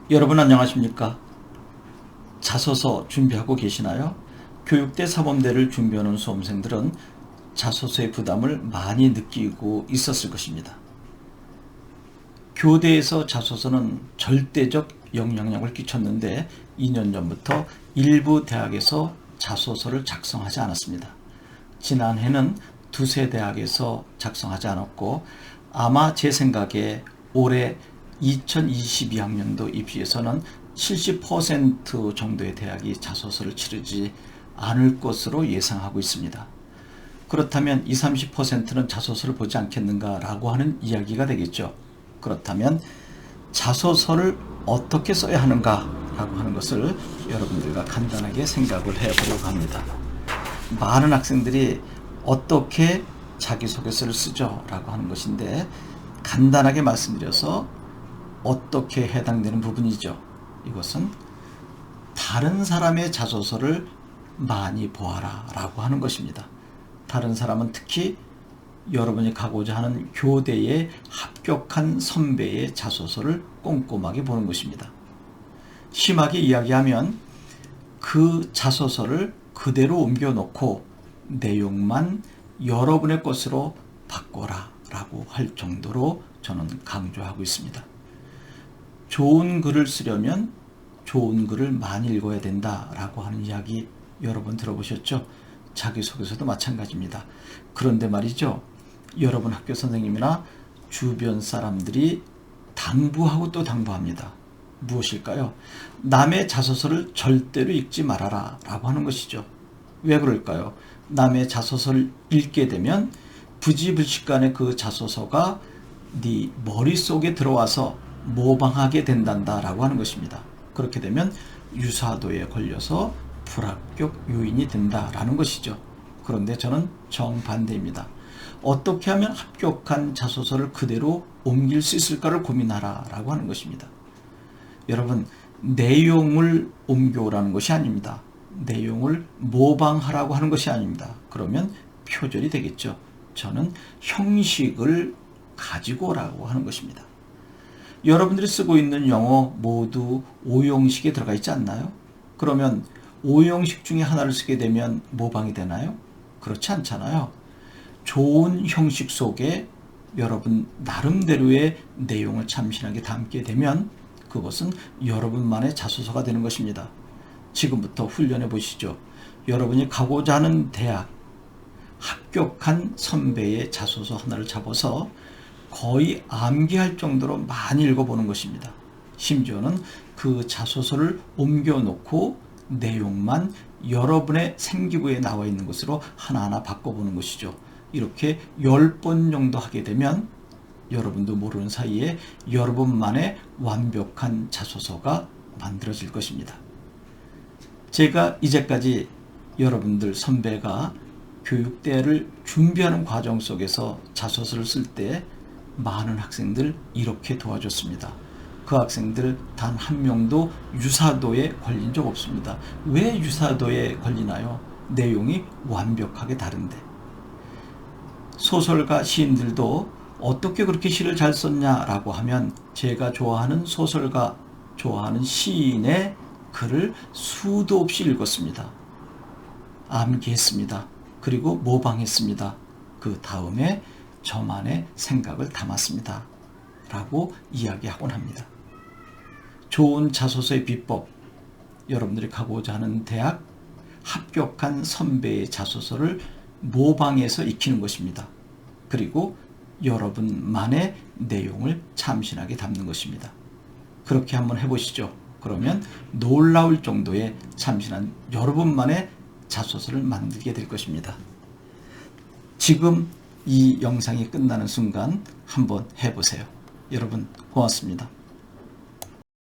여러분 안녕하십니까? 자소서 준비하고 계시나요? 교육대 사범대를 준비하는 수험생들은 자소서의 부담을 많이 느끼고 있었을 것입니다. 교대에서 자소서는 절대적 영향력을 끼쳤는데 2년 전부터 일부 대학에서 자소서를 작성하지 않았습니다. 지난해는 두세 대학에서 작성하지 않았고 아마 제 생각에 올해 2022학년도 입시에서는 70% 정도의 대학이 자소서를 치르지 않을 것으로 예상하고 있습니다. 그렇다면 20, 30%는 자소서를 보지 않겠는가 라고 하는 이야기가 되겠죠. 그렇다면 자소서를 어떻게 써야 하는가 라고 하는 것을 여러분들과 간단하게 생각을 해보려고 합니다. 많은 학생들이 어떻게 자기소개서를 쓰죠 라고 하는 것인데 간단하게 말씀드려서 어떻게 해당되는 부분이죠. 이것은 다른 사람의 자소서를 많이 보아라 라고 하는 것입니다. 다른 사람은 특히 여러분이 가고자 하는 교대에 합격한 선배의 자소서를 꼼꼼하게 보는 것입니다. 심하게 이야기하면 그 자소서를 그대로 옮겨놓고 내용만 여러분의 것으로 바꿔라 라고 할 정도로 저는 강조하고 있습니다. 좋은 글을 쓰려면 좋은 글을 많이 읽어야 된다라고 하는 이야기 여러 번 들어보셨죠? 자기소개서도 마찬가지입니다. 그런데 말이죠. 여러분 학교 선생님이나 주변 사람들이 당부하고 또 당부합니다. 무엇일까요? 남의 자소서를 절대로 읽지 말아라 라고 하는 것이죠. 왜 그럴까요? 남의 자소서를 읽게 되면 부지불식간에 그 자소서가 네 머릿속에 들어와서 모방하게 된단다라고 하는 것입니다. 그렇게 되면 유사도에 걸려서 불합격 요인이 된다라는 것이죠. 그런데 저는 정반대입니다. 어떻게 하면 합격한 자소서를 그대로 옮길 수 있을까를 고민하라 라고 하는 것입니다. 여러분, 내용을 옮겨오라는 것이 아닙니다. 내용을 모방하라고 하는 것이 아닙니다. 그러면 표절이 되겠죠. 저는 형식을 가지고 오라고 하는 것입니다. 여러분들이 쓰고 있는 영어 모두 5형식에 들어가 있지 않나요? 그러면 5형식 중에 하나를 쓰게 되면 모방이 되나요? 그렇지 않잖아요. 좋은 형식 속에 여러분 나름대로의 내용을 참신하게 담게 되면 그것은 여러분만의 자소서가 되는 것입니다. 지금부터 훈련해 보시죠. 여러분이 가고자 하는 대학 합격한 선배의 자소서 하나를 잡아서 거의 암기할 정도로 많이 읽어보는 것입니다. 심지어는 그 자소서를 옮겨놓고 내용만 여러분의 생기부에 나와 있는 것으로 하나하나 바꿔보는 것이죠. 이렇게 10번 정도 하게 되면 여러분도 모르는 사이에 여러분만의 완벽한 자소서가 만들어질 것입니다. 제가 이제까지 여러분들 선배가 교육대를 준비하는 과정 속에서 자소서를 쓸 때 많은 학생들 이렇게 도와줬습니다. 그 학생들 단 한 명도 유사도에 걸린 적 없습니다. 왜 유사도에 걸리나요? 내용이 완벽하게 다른데. 소설가 시인들도 어떻게 그렇게 시를 잘 썼냐라고 하면 제가 좋아하는 소설가, 좋아하는 시인의 글을 수도 없이 읽었습니다. 암기했습니다. 그리고 모방했습니다. 그 다음에 저만의 생각을 담았습니다. 라고 이야기하곤 합니다. 좋은 자소서의 비법, 여러분들이 가고자 하는 대학 합격한 선배의 자소서를 모방해서 익히는 것입니다. 그리고 여러분만의 내용을 참신하게 담는 것입니다. 그렇게 한번 해보시죠. 그러면 놀라울 정도의 참신한 여러분만의 자소서를 만들게 될 것입니다. 지금 이 영상이 끝나는 순간 한번 해보세요. 여러분 고맙습니다.